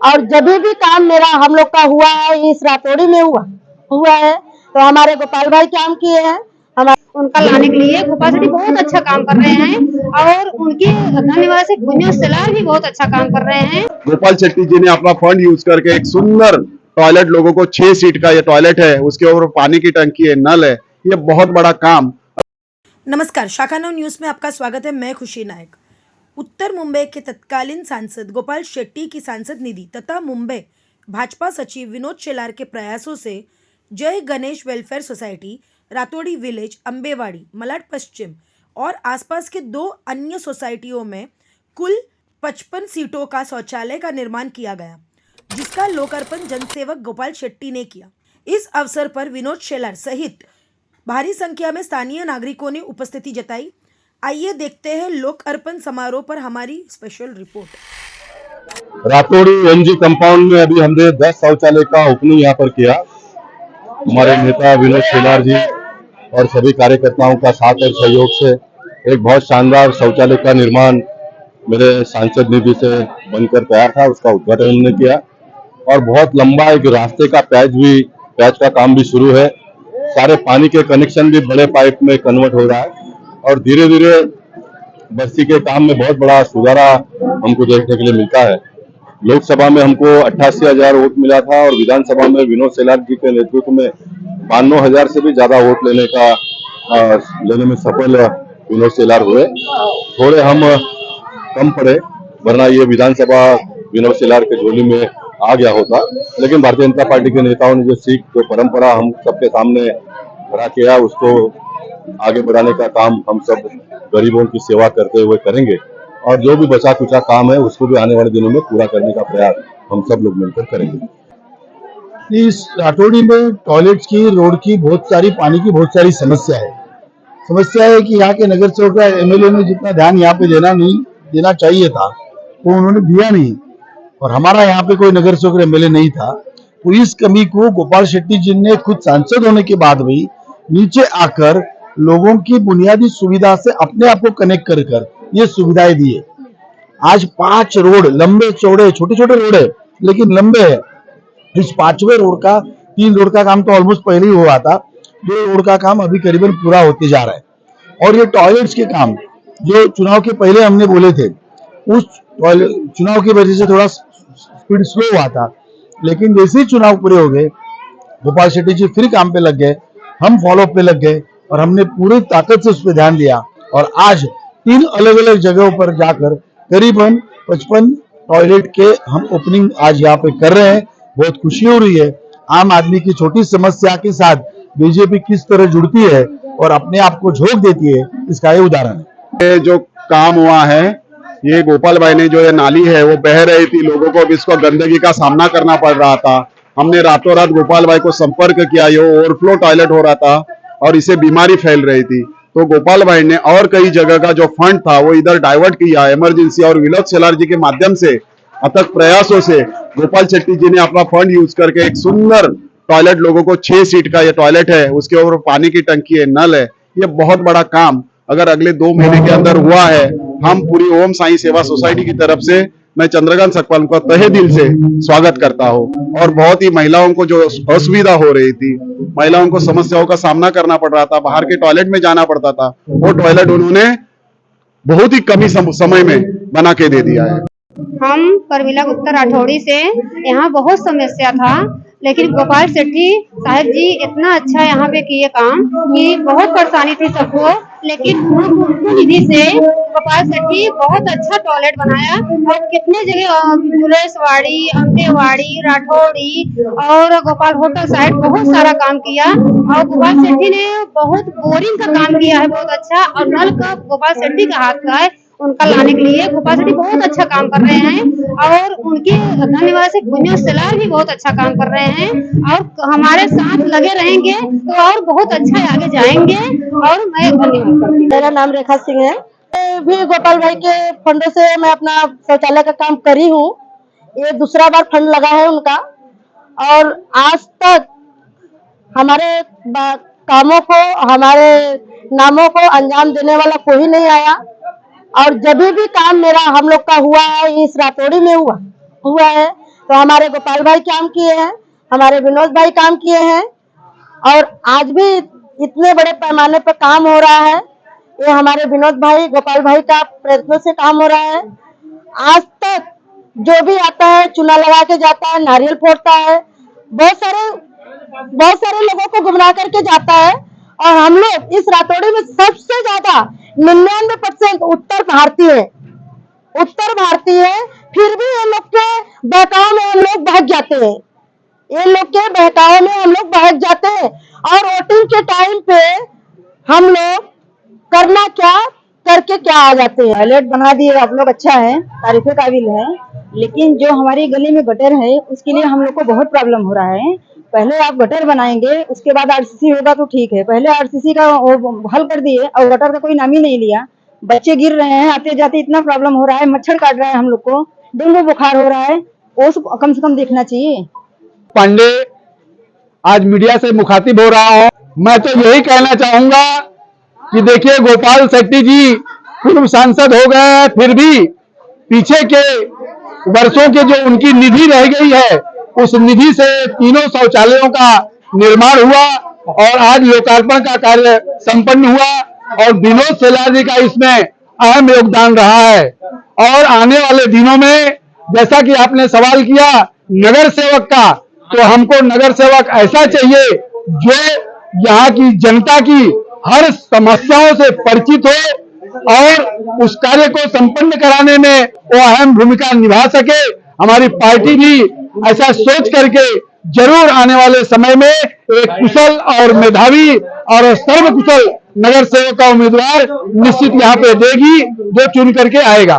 और जब भी काम मेरा हम लोग का हुआ है इस रातौड़ी में हुआ है तो हमारे गोपाल भाई काम किए हैं। उनका लाने के लिए गोपाल शेट्टी बहुत अच्छा काम कर रहे हैं और उनके धन्यवाद से विनोद सेलार भी बहुत अच्छा काम कर रहे हैं। गोपाल शेट्टी जी ने अपना फंड यूज करके एक सुंदर टॉयलेट, लोगों को 6 सीट का ये टॉयलेट है, उसके ऊपर पानी की टंकी है, नल है, ये बहुत बड़ा काम। नमस्कार, शाखा नौ न्यूज में आपका स्वागत है। मैं खुशी नायक। उत्तर मुंबई के तत्कालीन सांसद गोपाल शेट्टी की सांसद निधि तथा मुंबई भाजपा सचिव विनोद शेलार के प्रयासों से Jai Ganesh welfare society, Rathodi village, Ambewadi, Malad पश्चिम और आसपास के 2 अन्य सोसाइटियों में कुल 55 सीटों का शौचालय का निर्माण किया गया, जिसका लोकार्पण जनसेवक गोपाल शेट्टी ने किया। इस अवसर पर विनोद शेलार सहित भारी संख्या में स्थानीय नागरिकों ने उपस्थिति जताई। आइए देखते हैं लोक अर्पण समारोह पर हमारी स्पेशल रिपोर्ट। रातौड़ी एनजी कंपाउंड में अभी हमने 10 शौचालय का ओपनिंग यहाँ पर किया। हमारे नेता विनोद शेलार जी और सभी कार्यकर्ताओं का साथ और सहयोग से एक बहुत शानदार शौचालय का निर्माण मेरे सांसद निधि से बनकर तैयार था, उसका उद्घाटन हमने किया। और बहुत लंबा एक रास्ते का पैच का काम भी शुरू है। सारे पानी के कनेक्शन भी बड़े पाइप में कन्वर्ट हो रहा है और धीरे धीरे बस्ती के काम में बहुत बड़ा सुधारा हमको देखने के लिए मिलता है। लोकसभा में हमको 88,000 वोट मिला था और विधानसभा में विनोद शेलार जी के नेतृत्व में 92,000 से भी ज्यादा वोट लेने में सफल विनोद शेलार हुए। थोड़े हम कम पड़े, वरना ये विधानसभा विनोद शेलार के झोली में आ गया होता। लेकिन भारतीय जनता पार्टी के नेताओं ने जो परंपरा हम सबके सामने खड़ा किया, उसको आगे बढ़ाने का काम हम सब गरीबों की सेवा करते हुए करेंगे और जो भी बचा कुचा काम है उसको भी आने वाले दिनों में पूरा करने का प्रयास हम सब लोग मिलकर करेंगे। इस रातौड़ी में टॉयलेट्स की, रोड की, बहुत सारी पानी की बहुत सारी समस्या है कि यहाँ के नगर सेवक एमएलए ने जितना ध्यान यहाँ पे देना चाहिए था वो उन्होंने दिया नहीं और हमारा यहाँ पे कोई नगर सेवक एमएलए नहीं था। तो इस कमी को गोपाल शेट्टी जी ने खुद सांसद होने के बाद भी नीचे आकर लोगों की बुनियादी सुविधा से अपने आप को कनेक्ट कर ये सुविधाएं दी है। आज 5 रोड लंबे चौड़े, छोटे छोटे रोड है लेकिन लंबे है। इस 5वें रोड का 3 रोड का काम तो ऑलमोस्ट पहले ही हुआ था, 2 रोड का काम अभी करीबन पूरा होते जा रहा है। और ये टॉयलेट्स के काम जो चुनाव के पहले हमने बोले थे, उस चुनाव की वजह से थोड़ा स्पीड स्लो हुआ था, लेकिन जैसे ही चुनाव पूरे हो गए गोपाल शेट्टी जी फिर काम पे लग गए, हम फॉलोअप पे लग गए और हमने पूरी ताकत से उस पर ध्यान दिया और आज 3 अलग अलग जगहों पर जाकर करीबन 55 टॉयलेट के हम ओपनिंग आज यहाँ पे कर रहे हैं। बहुत खुशी हो रही है। आम आदमी की छोटी समस्या के साथ बीजेपी किस तरह जुड़ती है और अपने आप को झोंक देती है, इसका ये उदाहरण है। ये जो काम हुआ है, ये गोपाल भाई ने, जो ये नाली है वो बह रही थी, लोगों को भी इसको गंदगी का सामना करना पड़ रहा था। हमने रातों रात गोपाल भाई को संपर्क किया, ये ओवरफ्लो टॉयलेट हो रहा था और इससे बीमारी फैल रही थी। तो गोपाल भाई ने और कई जगह का जो फंड था वो इधर डाइवर्ट किया इमरजेंसी, और विनोद शेलार जी के माध्यम से अथक प्रयासों से गोपाल शेट्टी जी ने अपना फंड यूज करके एक सुंदर टॉयलेट, लोगों को 6 सीट का ये टॉयलेट है, उसके ऊपर पानी की टंकी है, नल है, ये बहुत बड़ा काम अगर अगले 2 महीने के अंदर हुआ है, हम पूरी ओम साई सेवा सोसाइटी की तरफ से मैं चंद्रकांत सकपाल को तहे दिल से स्वागत करता हूँ। और बहुत ही महिलाओं को जो असुविधा हो रही थी, महिलाओं को समस्याओं का सामना करना पड़ रहा था, बाहर के टॉयलेट में जाना पड़ता था, वो टॉयलेट उन्होंने बहुत ही कमी समय में बना के दे दिया है। हम परमिला गुप्ता राठौड़ी से, यहाँ बहुत समस्या था लेकिन गोपाल शेट्टी साहब जी इतना अच्छा यहाँ पे किए काम कि बहुत परेशानी थी सबको, लेकिन उनकी निधि से गोपाल शेट्टी बहुत अच्छा टॉयलेट बनाया और कितने जगह जुलेशवाड़ी, अम्बेवाड़ी, राठौड़ी और गोपाल होटल साइड बहुत सारा काम किया। और गोपाल शेट्टी ने बहुत बोरिंग का काम किया है बहुत अच्छा, और नल का गोपाल शेट्टी का हाथ का है, उनका लाने के लिए गोपाल शेट्टी बहुत अच्छा काम कर रहे हैं और उनके धन्यवाद से विनोद शेलार भी बहुत अच्छा काम कर रहे हैं और हमारे साथ लगे रहेंगे तो और बहुत अच्छा आगे जाएंगे। और मैं धन्यवाद करती हूँ। मेरा नाम रेखा सिंह है। मैं भी गोपाल भाई के फंड से मैं अपना शौचालय का काम करी हूँ। ये दूसरा बार फंड लगा है उनका और आज तक हमारे कामों को, हमारे नामों को अंजाम देने वाला कोई नहीं आया। और जब भी काम मेरा हम लोग का हुआ है इस रातौड़ी में हुआ है तो हमारे गोपाल भाई काम किए हैं, हमारे विनोद भाई काम किए हैं और आज भी इतने बड़े पैमाने पर काम हो रहा है। ये हमारे विनोद भाई, गोपाल भाई का प्रयत्नों से काम हो रहा है। आज तक जो भी आता है चूना लगा के जाता है, नारियल फोड़ता है, बहुत सारे लोगों को गुमराह करके जाता है। और हम लोग इस रातौड़ी में सबसे ज्यादा 99% उत्तर भारतीय है, फिर भी ये लोग के बहकाव में हम लोग बहक जाते हैं, और वोटिंग के टाइम पे हम लोग करना क्या करके क्या आ जाते हैं। टॉयलेट बना दिए आप लोग, अच्छा है, तारीफे काबिल है, लेकिन जो हमारी गली में गटर है उसके लिए हम लोग को बहुत प्रॉब्लम हो रहा है। पहले आप गटर बनाएंगे, उसके बाद आरसीसी होगा तो ठीक है। पहले आरसीसी का हल कर दिए और गटर का कोई नाम ही नहीं लिया। बच्चे गिर रहे हैं आते जाते, इतना प्रॉब्लम हो रहा है, मच्छर काट रहा है हम लोग को, डेंगू बुखार हो रहा है, वो कम से कम देखना चाहिए। पांडे आज मीडिया से मुखातिब हो रहा हूं। मैं तो यही कहना चाहूंगा कि देखिए, गोपाल शेट्टी जी पूर्व सांसद हो गए हैं, फिर भी पीछे के वर्षों के जो उनकी निधि रह गई है, उस निधि से 3 शौचालयों का निर्माण हुआ और आज लोकार्पण का कार्य संपन्न हुआ और विनोद शेलार जी का इसमें अहम योगदान रहा है। और आने वाले दिनों में, जैसा कि आपने सवाल किया नगर सेवक का, तो हमको नगर सेवक ऐसा चाहिए जो यहाँ की जनता की हर समस्याओं से परिचित हो और उस कार्य को संपन्न कराने में वो अहम भूमिका निभा सके। हमारी पार्टी भी ऐसा सोच करके जरूर आने वाले समय में एक कुशल और मेधावी और सर्वकुशल नगर सेवक का उम्मीदवार निश्चित यहाँ पे देगी, जो चुन करके आएगा।